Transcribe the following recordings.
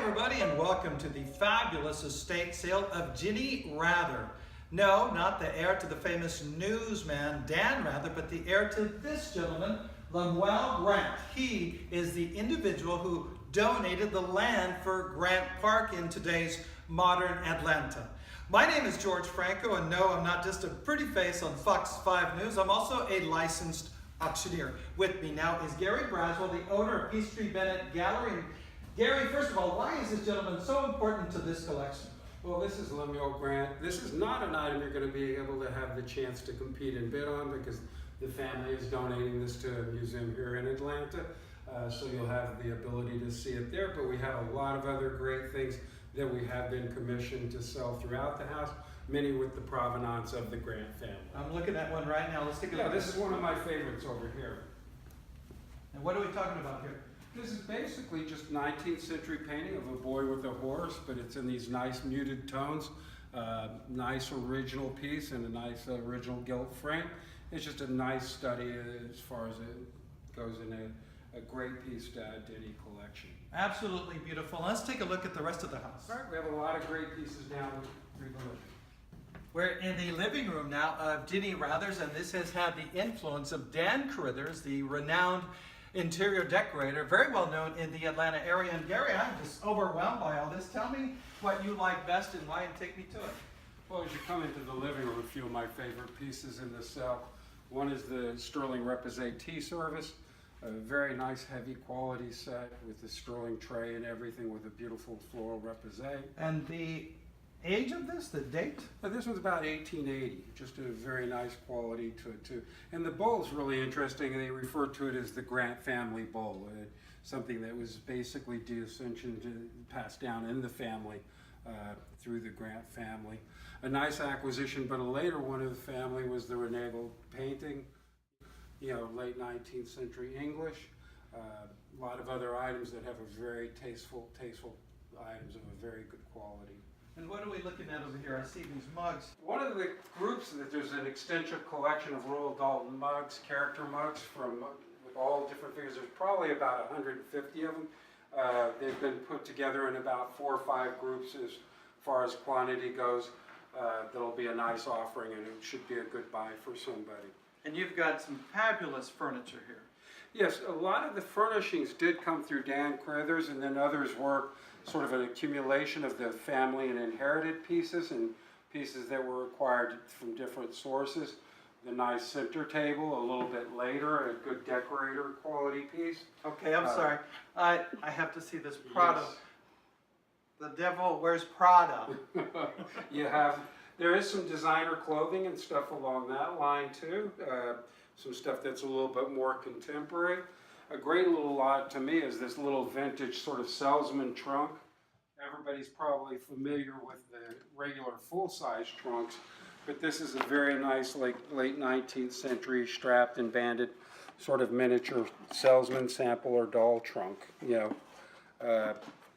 everybody, and welcome to the fabulous estate sale of Ginny Rather. No, not the heir to the famous newsman Dan Rather, but the heir to this gentleman, Lemuel Grant. He is the individual who donated the land for Grant Park in today's modern Atlanta. My name is George Franco, and no, I'm not just a pretty face on Fox 5 News. I'm also a licensed auctioneer. With me now is Gary Braswell, the owner of Peachtree Bennett Gallery. And Gary, first of all, why is this gentleman so important to this collection? Well, this is Lemuel Grant. This is not an item you're going to be able to have the chance to compete and bid on because the family is donating this to a museum here in Atlanta. So you'll have the ability to see it there, but we have a lot of other great things that we have been commissioned to sell throughout the house, many with the provenance of the Grant family. I'm looking at one right now. Let's take a look. Yeah, this is one of my favorites over here. And what are we talking about here? This is basically just 19th century painting of a boy with a horse, but it's in these nice muted tones. Nice original piece and a nice original gilt frame. It's just a nice study as far as it goes in a great piece to add to any collection. Absolutely beautiful. Let's take a look at the rest of the house. All right, we have a lot of great pieces down through the living. We're in the living room now of Ginny Rather's, and this has had the influence of Dan Carithers, the renowned interior decorator, very well known in the Atlanta area. And Gary, I'm just overwhelmed by all this. Tell me what you like best and why, and take me to it. Well, as you come into the living room, a few of my favorite pieces in the cell. One is the Sterling Reposé tea service, a very nice heavy quality set with the sterling tray and everything with a beautiful floral reposé. And the age of this, the date? This one's about 1880, just a very nice quality to it too. And the bowl is really interesting. They refer to it as the Grant family bowl, something that was basically descension passed down in the family through the Grant family. A nice acquisition, but a later one of the family was the Renagle painting, late 19th century English. A lot of other items that have a very tasteful items of a very good quality. And what are we looking at over here? I see these mugs. One of the groups that there's an extensive collection of Royal Dalton mugs, character mugs with all different figures. There's probably about 150 of them. They've been put together in about 4 or 5 groups as far as quantity goes. That'll be a nice offering, and it should be a good buy for somebody. And you've got some fabulous furniture here. Yes, a lot of the furnishings did come through Dan Carithers, and then others were sort of an accumulation of the family and inherited pieces and pieces that were acquired from different sources. The nice center table, a little bit later, a good decorator quality piece. Okay, I'm sorry. I have to see this Prada. Yes. The devil wears Prada. There is some designer clothing and stuff along that line too. Some stuff that's a little bit more contemporary. A great little lot to me is this little vintage sort of salesman trunk. Everybody's probably familiar with the regular full-size trunks, but this is a very nice, like late 19th century strapped and banded sort of miniature salesman sample or doll trunk.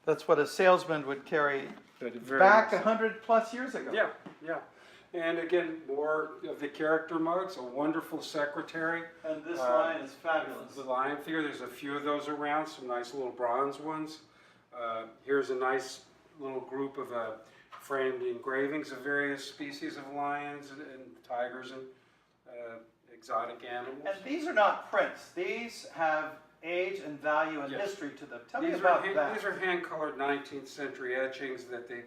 That's what a salesman would carry back 100 plus years ago. Yeah. And again, more of the character mugs, a wonderful secretary. And this line is fabulous. The lion figure, there's a few of those around, some nice little bronze ones. Here's a nice little group of framed engravings of various species of lions and tigers and exotic animals. And these are not prints. These have age and value and history to them. Tell me These about that. These are hand-colored 19th century etchings that they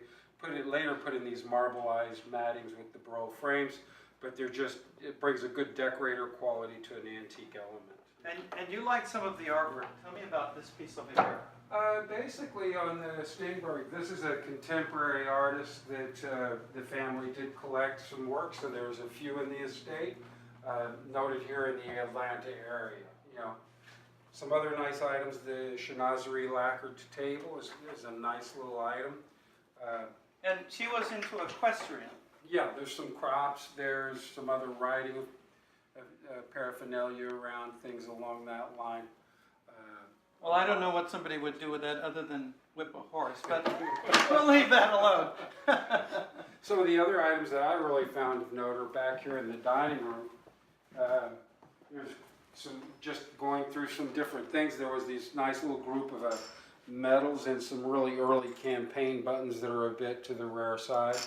later put in these marbleized mattings with the burl frames, but it brings a good decorator quality to an antique element. And you like some of the artwork. Tell me about this piece over here. Basically on the Steinberg, this is a contemporary artist that the family did collect some work, so there's a few in the estate, noted here in the Atlanta area. Some other nice items, the Chinoiserie lacquered table is a nice little item. And she was into equestrian. Yeah, there's some crops, there's some other writing paraphernalia around things along that line. Well, I don't know what somebody would do with that other than whip a horse, but we'll leave that alone. Some of the other items that I really found of note are back here in the dining room. There's just going through some different things. There was this nice little group of medals and some really early campaign buttons that are a bit to the rare side,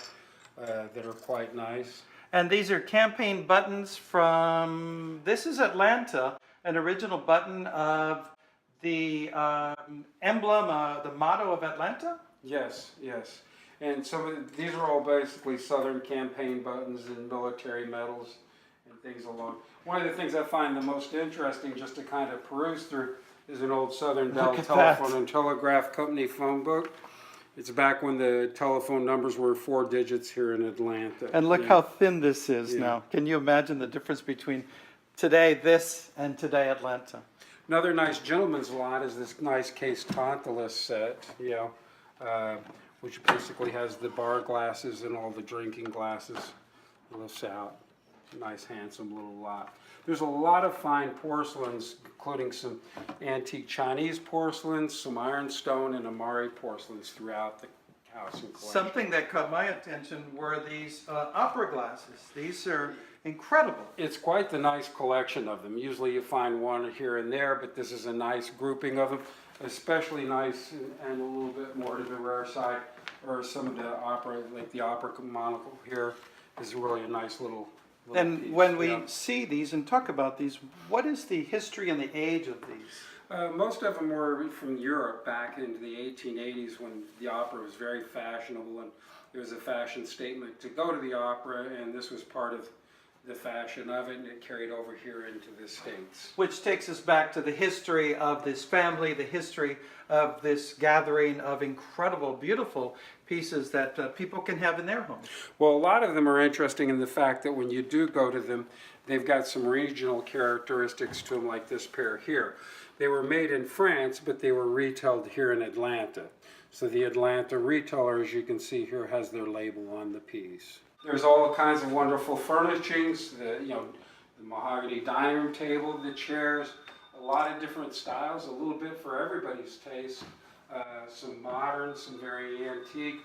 that are quite nice. And these are campaign buttons from, this is Atlanta, an original button of the emblem, the motto of Atlanta? Yes, yes. And these are all basically Southern campaign buttons and military medals and things along. One of the things I find the most interesting, just to kind of peruse through, is an old Southern Bell Telephone and Telegraph Company phone book. It's back when the telephone numbers were 4 digits here in Atlanta. And look how thin this is now. Can you imagine the difference between today this and today Atlanta? Another nice gentleman's lot is this nice case Tantalus set, which basically has the bar glasses and all the drinking glasses. Lifts out. Nice, handsome little lot. There's a lot of fine porcelains, including some antique Chinese porcelains, some ironstone and Amari porcelains throughout the house and collection. Something that caught my attention were these opera glasses. These are incredible. It's quite the nice collection of them. Usually you find one here and there, but this is a nice grouping of them. Especially nice and a little bit more to the rare side, or some of the opera, like the opera monocle here, is really a nice little And piece. when we see these and talk about these, what is the history and the age of these? Most of them were from Europe back into the 1880s when the opera was very fashionable, and there was a fashion statement to go to the opera, and this was part of the fashion of it, and it carried over here into the States. Which takes us back to the history of this family, the history of this gathering of incredible, beautiful pieces that people can have in their homes. Well, a lot of them are interesting in the fact that when you do go to them, they've got some regional characteristics to them, like this pair here. They were made in France, but they were retailed here in Atlanta. So the Atlanta retailer, as you can see here, has their label on the piece. There's all kinds of wonderful furnishings, the mahogany dining room table, the chairs, a lot of different styles, a little bit for everybody's taste. Some modern, some very antique.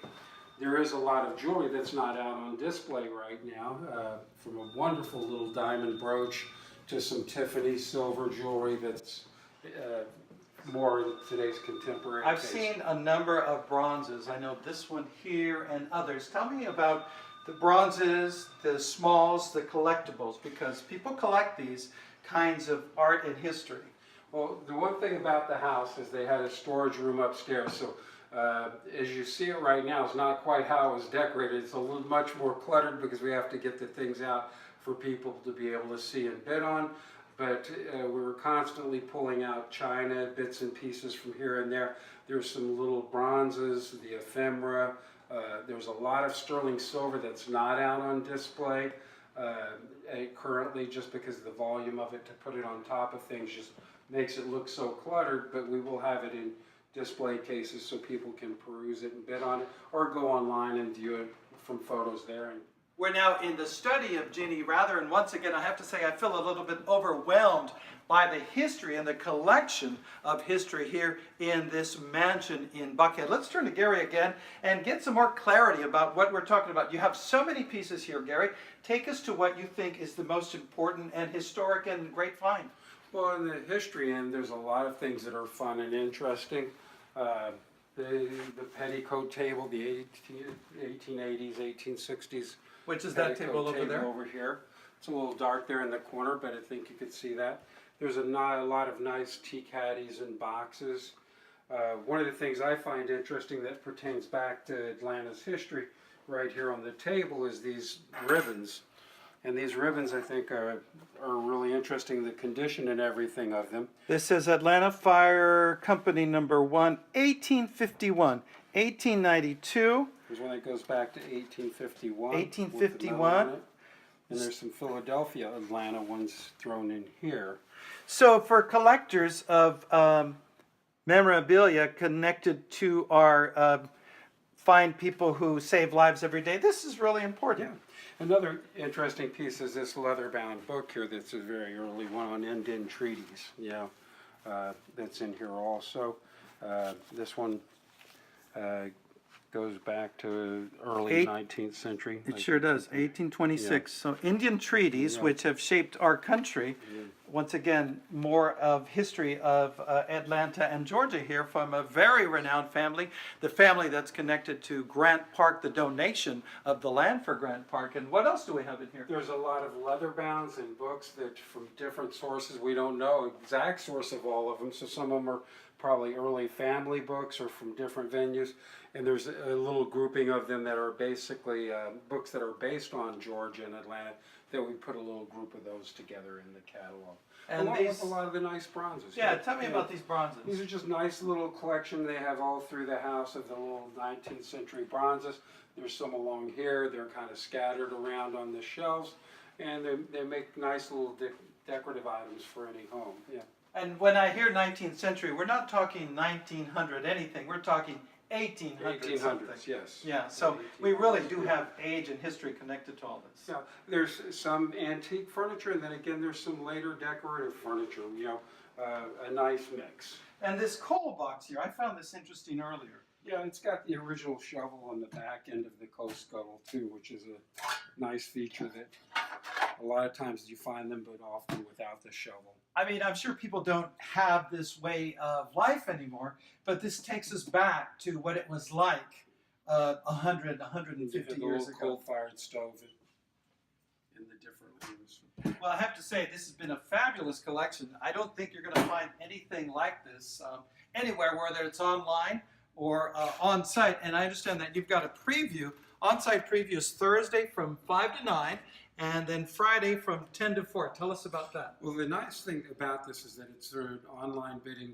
There is a lot of jewelry that's not out on display right now, from a wonderful little diamond brooch to some Tiffany silver jewelry that's more in today's contemporary I've taste. seen a number of bronzes. I know this one here and others. Tell me about the bronzes, the smalls, the collectibles, because people collect these kinds of art and history. Well, the one thing about the house is they had a storage room upstairs, so as you see it right now, it's not quite how it was decorated. It's a little much more cluttered because we have to get the things out for people to be able to see and bid on. But we were constantly pulling out china, bits and pieces from here and there. There's some little bronzes, the ephemera. There's a lot of sterling silver that's not out on display currently, just because the volume of it to put it on top of things just makes it look so cluttered, but we will have it in display cases so people can peruse it and bid on it, or go online and view it from photos there. We're now in the study of Ginny Rather, and once again I have to say I feel a little bit overwhelmed by the history and the collection of history here in this mansion in Buckhead. Let's turn to Gary again and get some more clarity about what we're talking about. You have so many pieces here, Gary. Take us to what you think is the most important and historic and great find. Well, in the history end, there's a lot of things that are fun and interesting. The petticoat table, the 1880s, 1860s. Which is that table over there? Over here. It's a little dark there in the corner, but I think you could see that. There's a lot of nice tea caddies and boxes. One of the things I find interesting that pertains back to Atlanta's history right here on the table is these ribbons. And these ribbons, I think, are really interesting, the condition and everything of them. This is Atlanta Fire Company number 1, 1851, 1892. There's one that goes back to 1851. 1851. And there's some Philadelphia Atlanta ones thrown in here. So for collectors of memorabilia connected to our fine people who save lives every day, this is really important. Yeah. Another interesting piece is this leather-bound book here that's a very early one on Indian treaties. Yeah, that's in here also. This one goes back to early 19th century. It sure does, 1826. Yeah. So Indian treaties, which have shaped our country, once again, more of history of Atlanta and Georgia here from a very renowned family, the family that's connected to Grant Park, the donation of the land for Grant Park. And what else do we have in here? There's a lot of leather bounds and books that from different sources. We don't know exact source of all of them, so some of them are probably early family books or from different venues. And there's a little grouping of them that are basically books that are based on Georgia and Atlanta, that we put a little group of those together in the catalog. And along these, with a lot of the nice bronzes. yeah, tell me about these bronzes. These are just nice little collection they have all through the house of the little 19th century bronzes. There's some along here. They're kind of scattered around on the shelves, and they make nice little decorative items for any home. Yeah. And when I hear 19th century, we're not talking 1900 anything. We're talking 1800 something. 1800s, yes. Yeah, so we really do have age and history connected to all this. Yeah, there's some antique furniture, and then again there's some later decorative furniture, you know, a nice mix. And this coal box here, I found this interesting earlier. Yeah, it's got the original shovel on the back end of the coal scuttle too, which is a nice feature that a lot of times you find them, but often without the shovel. I mean, I'm sure people don't have this way of life anymore, but this takes us back to what it was like 100, 150 years ago. Coal-fired stove in the different rooms. Well, I have to say, this has been a fabulous collection. I don't think you're going to find anything like this anywhere, whether it's online or on site. And I understand that you've got a preview. On-site preview is Thursday from 5 to 9. And then Friday from 10 to 4. Tell us about that. Well, the nice thing about this is that it's an online bidding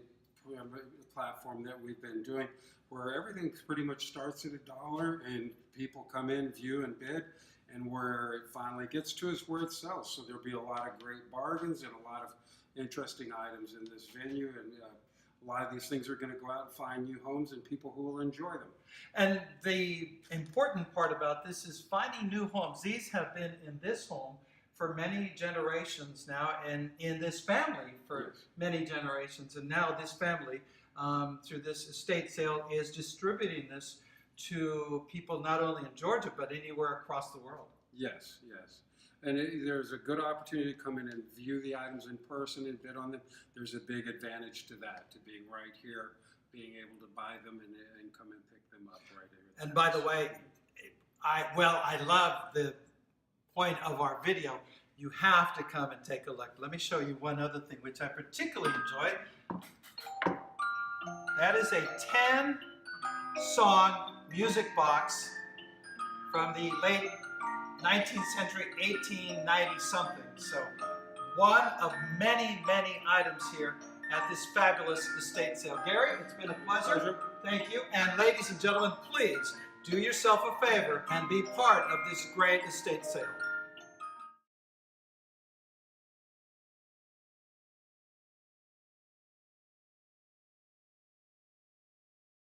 platform that we've been doing, where everything pretty much starts at $1 and people come in, view, and bid, and where it finally gets to is where it sells. So there'll be a lot of great bargains and a lot of interesting items in this venue, and a lot of these things are going to go out and find new homes and people who will enjoy them. And the important part about this is finding new homes. These have been in this home for many generations now, and in this family for many generations. And now this family, through this estate sale, is distributing this to people not only in Georgia, but anywhere across the world. Yes, yes. And there's a good opportunity to come in and view the items in person and bid on them. There's a big advantage to that, to being right here, being able to buy them and come and pick them up right here. And by the way, I love the point of our video. You have to come and take a look. Let me show you one other thing which I particularly enjoy. That is a 10-song music box from the late 19th century, 1890 something. So one of many, many items here at this fabulous estate sale. Gary, it's been a pleasure. Thank you. And ladies and gentlemen, please do yourself a favor and be part of this great estate sale.